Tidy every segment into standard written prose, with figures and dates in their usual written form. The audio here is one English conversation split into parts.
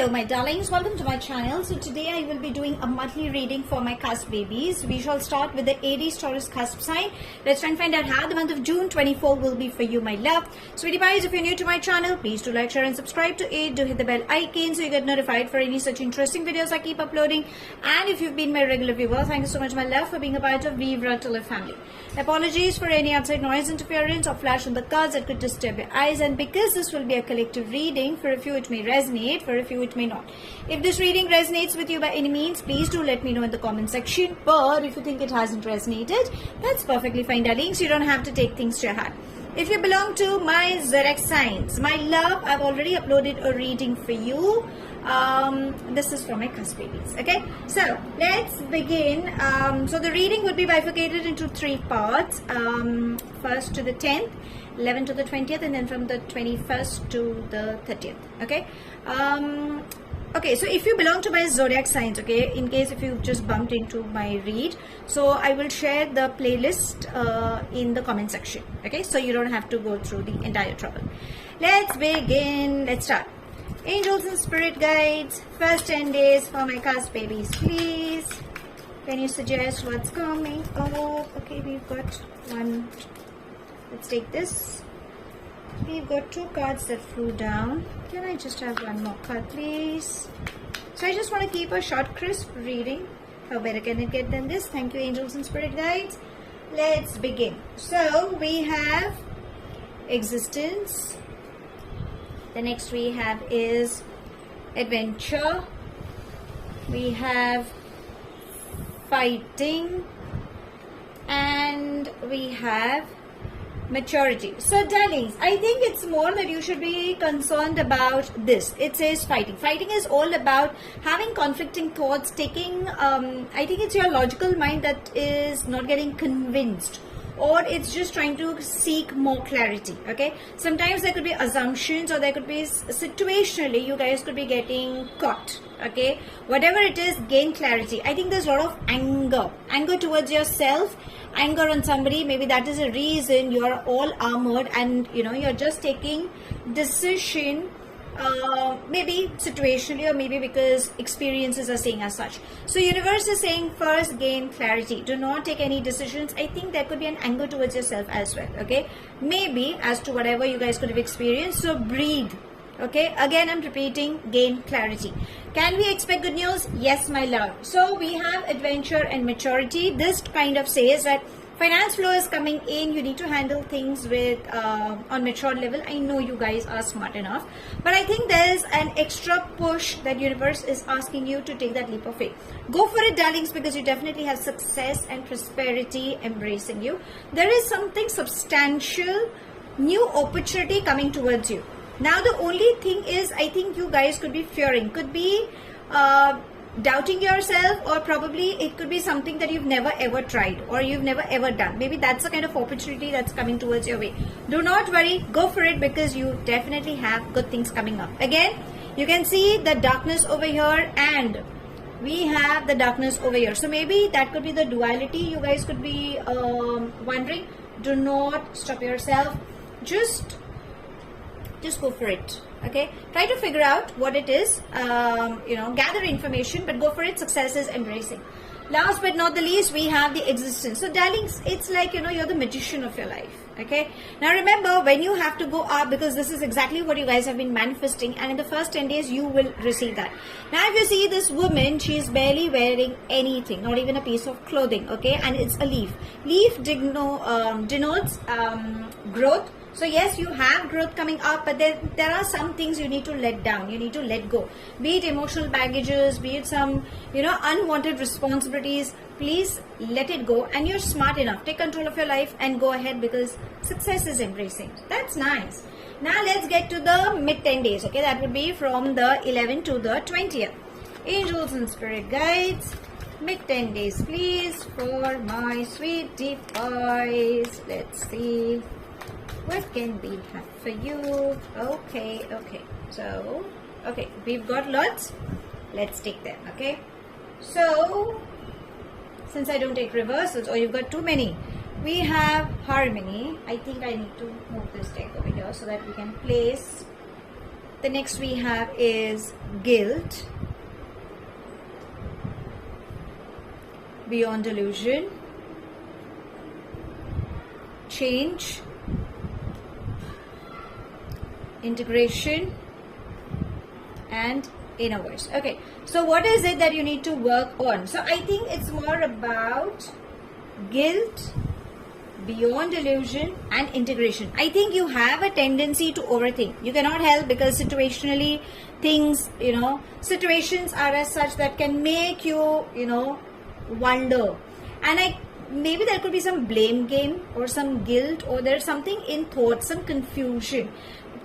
Hello my darlings, welcome to my channel. So today I will be doing a monthly reading for my Cusp babies. We shall start with the Aries, Taurus, Cusp sign. Let's try and find out how the month of June 24 will be for you, my love. Sweetie pies, if you're new to my channel, please do like, share and subscribe to it. Do hit the bell icon so you get notified for any such interesting videos I keep uploading. And if you've been my regular viewer, thank you so much, my love, for being a part of Doreen Virtue family. Apologies for any outside noise, interference or flash on the cards that could disturb your eyes, and because this will be a collective reading, for a few it may resonate, for a few it may not. If this reading resonates with you by any means, please do let me know in the comment section. But if you think it hasn't resonated, that's perfectly fine, darlings. You don't have to take things to your heart. If you belong to my zodiac signs, my love, I've already uploaded a reading for you. This is for my Cusp babies. Okay, so let's begin. So the reading would be bifurcated into three parts. First to the 10th, 11th to the 20th, and then from the 21st to the 30th. Okay. Okay, so if you belong to my zodiac signs, okay, in case if you just bumped into my read, so I will share the playlist in the comment section. Okay, so you don't have to go through the entire trouble. Let's begin. Let's start. Angels and spirit guides, first 10 days for my Cusp babies, please. Can you suggest what's coming up? Okay, we've got one. Let's take this. We've got two cards that flew down. Can I just have one more card, please? So I just want to keep a short, crisp reading. How better can it get than this? Thank you, angels and spirit guides. Let's begin. So we have existence. The next we have is adventure. We have fighting. And we have maturity. So darlings, I think it's more that you should be concerned about this. It says fighting. Fighting is all about having conflicting thoughts, taking I think it's your logical mind that is not getting convinced, or it's just trying to seek more clarity. Okay, sometimes there could be assumptions, or there could be situationally you guys could be getting caught. Okay, whatever it is, gain clarity. I think there's a lot of anger towards yourself, anger on somebody. Maybe that is a reason you're all armored and you're just taking decision, maybe situationally, or maybe because experiences are saying as such. So universe is saying first gain clarity, do not take any decisions. I think there could be an anger towards yourself as well. Okay, maybe as to whatever you guys could have experienced. So breathe. Okay, again I'm repeating, gain clarity. Can we expect good news? Yes, my love. So we have adventure and maturity. This kind of says that finance flow is coming in. You need to handle things with on mature level. I know you guys are smart enough, but I think there's an extra push that universe is asking you to take that leap of faith. Go for it, darlings, because you definitely have success and prosperity embracing you. There is something substantial, new opportunity coming towards you. Now the only thing is, I think you guys could be fearing, could be doubting yourself, or probably it could be something that you've never ever tried or you've never ever done. Maybe that's the kind of opportunity that's coming towards your way. Do not worry, go for it, because you definitely have good things coming up. Again, you can see the darkness over here and we have the darkness over here. So maybe that could be the duality. You guys could be wondering. Do not stop yourself. Just go for it. Okay, try to figure out what it is, gather information, but go for it. Success is embracing. Last but not the least, we have the existence. So darlings, it's like you're the magician of your life. Okay, now remember, when you have to go up, because this is exactly what you guys have been manifesting, and in the first 10 days you will receive that. Now if you see this woman, she is barely wearing anything, not even a piece of clothing. Okay, and it's a leaf. Leaf denotes growth. So yes, you have growth coming up, but there are some things you need to let down. You need to let go. Be it emotional baggages, be it some, unwanted responsibilities. Please let it go, and you're smart enough. Take control of your life and go ahead, because success is embracing. That's nice. Now let's get to the mid 10 days. Okay, that would be from the 11th to the 20th. Angels and spirit guides, mid 10 days, please, for my sweetie pies. Let's see. What can we have for you? Okay. So, we've got lots. Let's take them, okay? So, since I don't take reversals, or you've got too many, we have harmony. I think I need to move this deck over here so that we can place The next we have is guilt, beyond delusion, change, integration, and inner voice. Okay, so what is it that you need to work on? So I think it's more about guilt, beyond delusion, and integration. I think you have a tendency to overthink. You cannot help, because situationally things, situations are as such that can make you, wonder. And maybe there could be some blame game or some guilt, or there's something in thought, some confusion.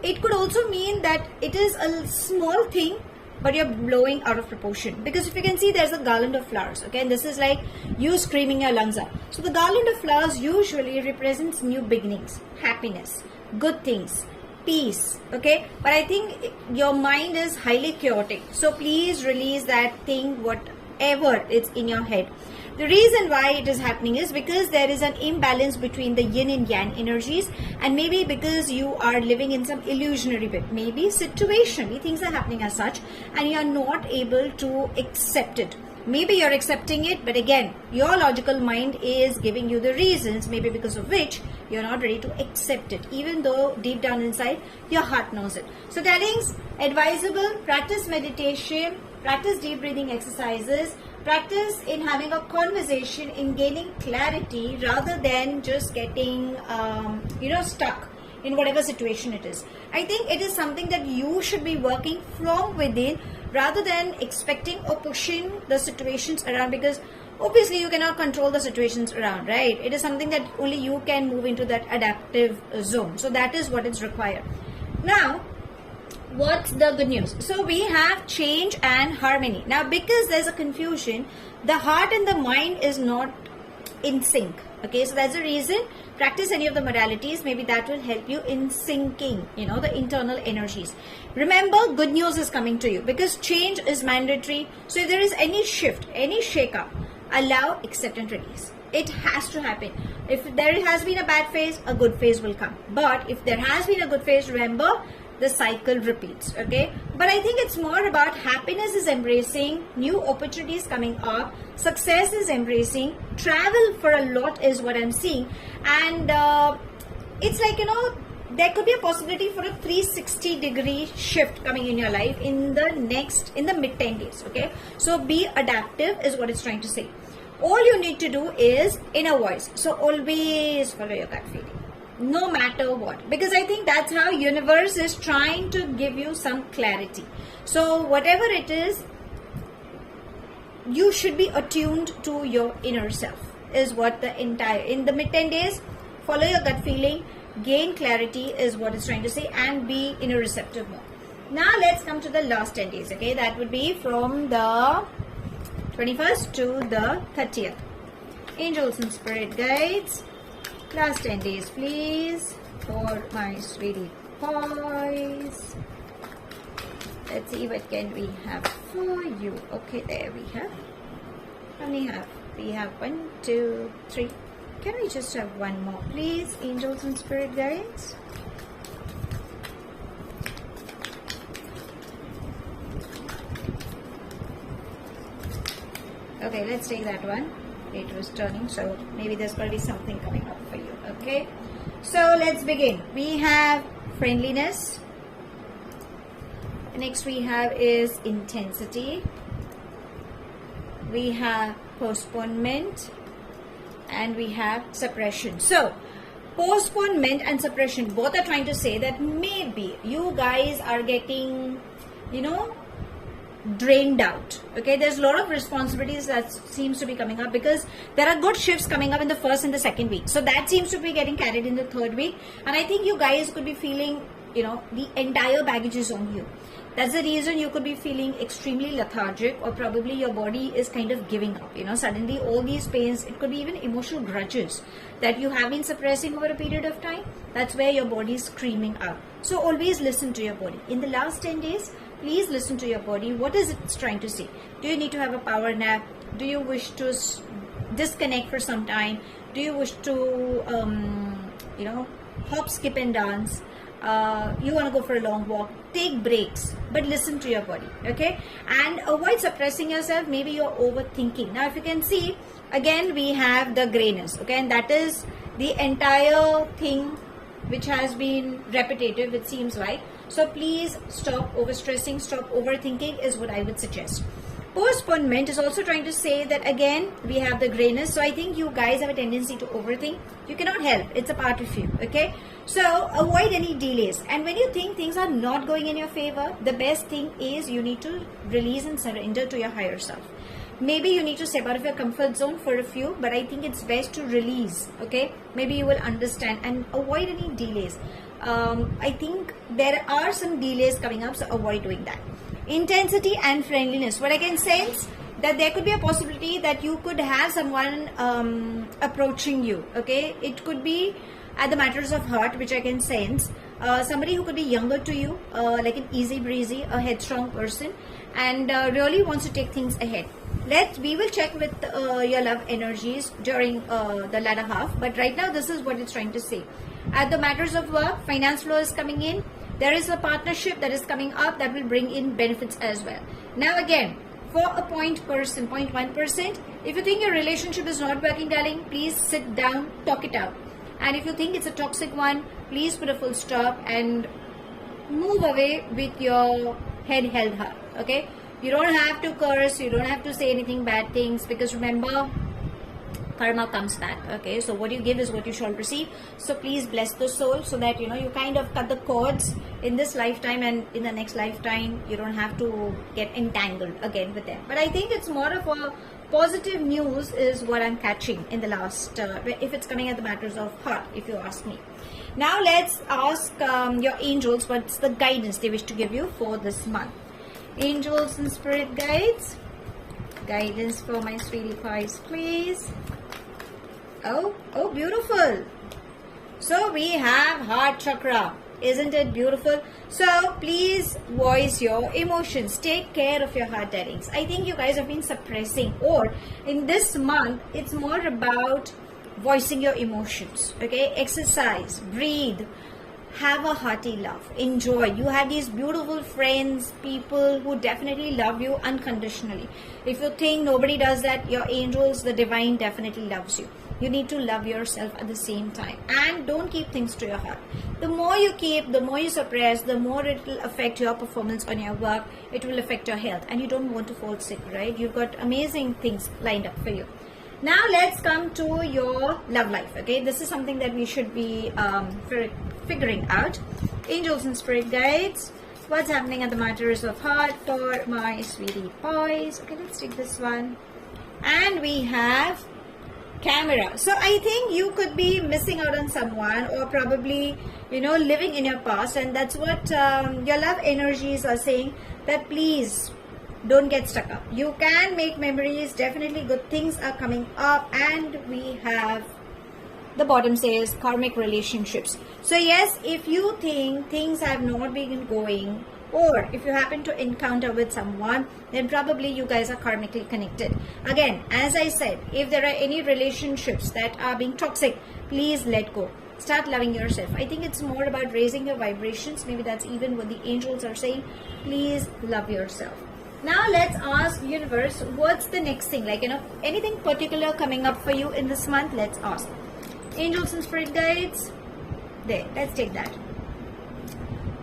It could also mean that it is a small thing, but you're blowing out of proportion. Because if you can see, there's a garland of flowers, okay, and this is like you screaming your lungs out. So the garland of flowers usually represents new beginnings, happiness, good things, peace, okay. But I think your mind is highly chaotic, so please release that thing, whatever it's in your head. The reason why it is happening is because there is an imbalance between the yin and yang energies, and maybe because you are living in some illusionary bit. Maybe situationally things are happening as such and you are not able to accept it. Maybe you're accepting it, but again, your logical mind is giving you the reasons, maybe because of which you're not ready to accept it, even though deep down inside your heart knows it. So tellings, advisable, practice meditation, practice deep breathing exercises, practice in having a conversation, in gaining clarity, rather than just getting stuck in whatever situation it is. I think it is something that you should be working from within, rather than expecting or pushing the situations around, because obviously you cannot control the situations around, right? It is something that only you can move into that adaptive zone. So that is what is required. Now, what's the good news? So we have change and harmony. Now, because there's a confusion, the heart and the mind is not in sync. Okay, so that's the reason. Practice any of the modalities. Maybe that will help you in syncing, the internal energies. Remember, good news is coming to you, because change is mandatory. So if there is any shift, any shake-up, allow, accept, and release. It has to happen. If there has been a bad phase, a good phase will come. But if there has been a good phase, remember, the cycle repeats, okay? But I think it's more about happiness is embracing, new opportunities coming up, success is embracing, travel for a lot is what I'm seeing. And it's like, there could be a possibility for a 360-degree shift coming in your life in the mid 10 days, okay? So be adaptive is what it's trying to say. All you need to do is inner voice. So always follow your gut feeling, no matter what, because I think that's how universe is trying to give you some clarity. So whatever it is, you should be attuned to your inner self, is what in the mid 10 days, follow your gut feeling, gain clarity is what it's trying to say, and be in a receptive mode. Now let's come to the last 10 days, okay? That would be from the 21st to the 30th. Angels and spirit guides, last 10 days please for my sweetie boys. Let's see what can we have for you. Okay, there we have. How many have we? Have 1, 2, 3. Can we just have one more please, angels and spirit guides? Okay, let's take that one. It was turning, so maybe there's going to be something coming up for you. Okay, so let's begin. We have friendliness. Next we have is intensity. We have postponement, and we have suppression. So postponement and suppression both are trying to say that maybe you guys are getting, drained out. Okay, there's a lot of responsibilities that seems to be coming up, because there are good shifts coming up in the first and the second week, so that seems to be getting carried in the third week. And I think you guys could be feeling, the entire baggage is on you. That's the reason you could be feeling extremely lethargic, or probably your body is kind of giving up. Suddenly all these pains, it could be even emotional grudges that you have been suppressing over a period of time. That's where your body is screaming out. So always listen to your body. In the last 10 days, please listen to your body. What is it trying to say? Do you need to have a power nap? Do you wish to disconnect for some time? Do you wish to, hop, skip and dance? you want to go for a long walk, take breaks, but listen to your body, okay? And avoid suppressing yourself. Maybe you're overthinking. Now, if you can see, again, we have the grayness, okay? And that is the entire thing which has been repetitive, it seems like. So please stop overstressing, stop overthinking is what I would suggest. Postponement is also trying to say that, again, we have the grayness. So I think you guys have a tendency to overthink. You cannot help. It's a part of you, okay? So avoid any delays. And when you think things are not going in your favor, the best thing is you need to release and surrender to your higher self. Maybe you need to step out of your comfort zone for a few, but I think it's best to release, okay? Maybe you will understand, and avoid any delays. I think there are some delays coming up, so avoid doing that. Intensity and friendliness. What I can sense, that there could be a possibility that you could have someone approaching you, okay? It could be at the matters of heart, which I can sense. Somebody who could be younger to you, like an easy breezy, a headstrong person, and really wants to take things ahead. We will check with your love energies during the latter half, but right now this is what it's trying to say. At the matters of work, finance flow is coming in. There is a partnership that is coming up that will bring in benefits as well. Now again, for a point person, 0.1%, if you think your relationship is not working, darling, please sit down, talk it out. And if you think it's a toxic one, please put a full stop and move away with your head held high, okay? You don't have to curse, you don't have to say anything bad things, because remember, karma comes back, okay? So what you give is what you shall receive. So please bless the soul so that, you know, you kind of cut the cords in this lifetime, and in the next lifetime you don't have to get entangled again with them. But I think it's more of a positive news is what I'm catching in the last, if it's coming at the matters of heart, if you ask me. Now let's ask your angels what's the guidance they wish to give you for this month. Angels and spirit guides, guidance for my sweetie pies, please. Oh, beautiful. So we have heart chakra. Isn't it beautiful? So please voice your emotions. Take care of your heart, darlings. I think you guys have been suppressing, or in this month, it's more about voicing your emotions. Okay, exercise, breathe, have a hearty love, enjoy. You have these beautiful friends, people who definitely love you unconditionally. If you think nobody does that, your angels, the divine definitely loves you. You need to love yourself at the same time, and don't keep things to your heart. The more you keep, the more you suppress, the more it will affect your performance on your work. It will affect your health, and you don't want to fall sick, right? You've got amazing things lined up for you. Now let's come to your love life, okay? This is something that we should be figuring out. Angels and spirit guides, what's happening at the matters of heart for my sweetie boys? Okay, let's take this one. And we have camera. So I think you could be missing out on someone, or probably, you know, living in your past, and that's what your love energies are saying, that please don't get stuck up. You can make memories. Definitely good things are coming up. And we have the bottom says karmic relationships. So yes, if you think things have not been going, or if you happen to encounter with someone, then probably you guys are karmically connected. Again, as I said, if there are any relationships that are being toxic, please let go. Start loving yourself. I think it's more about raising your vibrations. Maybe that's even what the angels are saying. Please love yourself. Now let's ask universe, what's the next thing? Like, you know, anything particular coming up for you in this month? Let's ask. Angels and spirit guides. There, let's take that.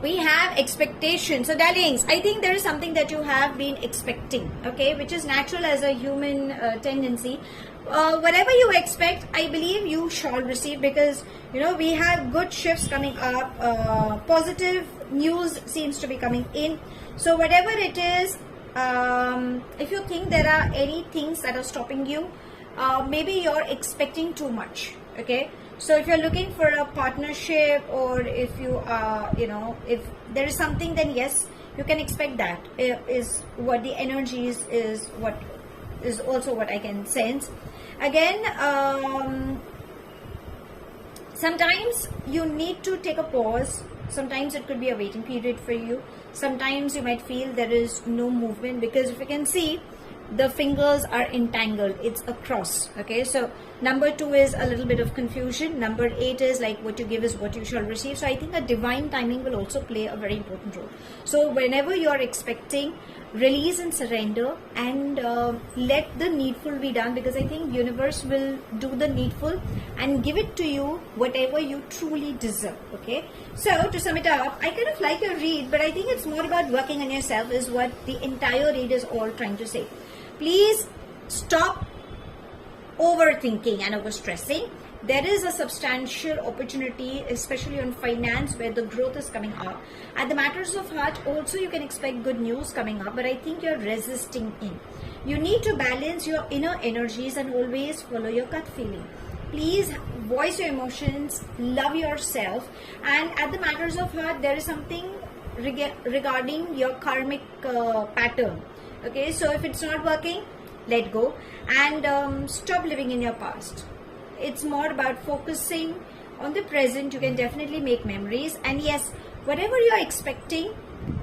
We have expectation. So darlings, I think there is something that you have been expecting, okay, which is natural as a human tendency. Whatever you expect, I believe you shall receive, because, you know, we have good shifts coming up. Positive news seems to be coming in. So whatever it is, if you think there are any things that are stopping you, maybe you're expecting too much, okay? So if you're looking for a partnership, or if you are, you know, if there is something, then yes, you can expect that. Is what the energies is, what is also what I can sense. Again, sometimes you need to take a pause. Sometimes it could be a waiting period for you. Sometimes you might feel there is no movement, because if you can see, the fingers are entangled, it's a cross. Okay, so number 2 is a little bit of confusion. Number 8 is like what you give is what you shall receive. So I think a divine timing will also play a very important role. So whenever you are expecting, release and surrender, and let the needful be done, because I think universe will do the needful and give it to you whatever you truly deserve. Okay, so to sum it up, I kind of like your read, but I think it's more about working on yourself is what the entire read is all trying to say. Please stop overthinking and overstressing. There is a substantial opportunity, especially on finance, where the growth is coming up. At the matters of heart, also you can expect good news coming up, but I think you're resisting in. You need to balance your inner energies and always follow your gut feeling. Please voice your emotions, love yourself, and at the matters of heart, there is something regarding your karmic pattern. Okay, so if it's not working, let go and stop living in your past. It's more about focusing on the present. You can definitely make memories, and yes, whatever you're expecting,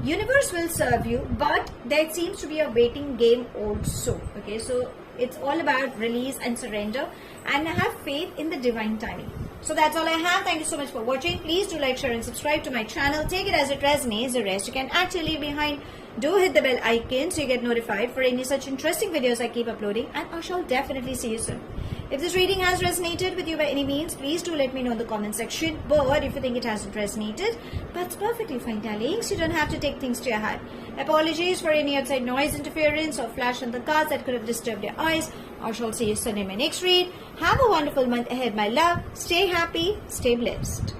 universe will serve you, but there seems to be a waiting game also. Okay, so it's all about release and surrender, and have faith in the divine timing. So that's all I have. Thank you so much for watching. Please do like, share and subscribe to my channel. Take it as it resonates. The rest you can actually leave behind. Do hit the bell icon so you get notified for any such interesting videos I keep uploading, and I shall definitely see you soon. If this reading has resonated with you by any means, please do let me know in the comment section. But if you think it hasn't resonated, that's perfectly fine, darlings. You don't have to take things to your heart. Apologies for any outside noise, interference, or flash on the cards that could have disturbed your eyes. I shall see you soon in my next read. Have a wonderful month ahead, my love. Stay happy, stay blessed.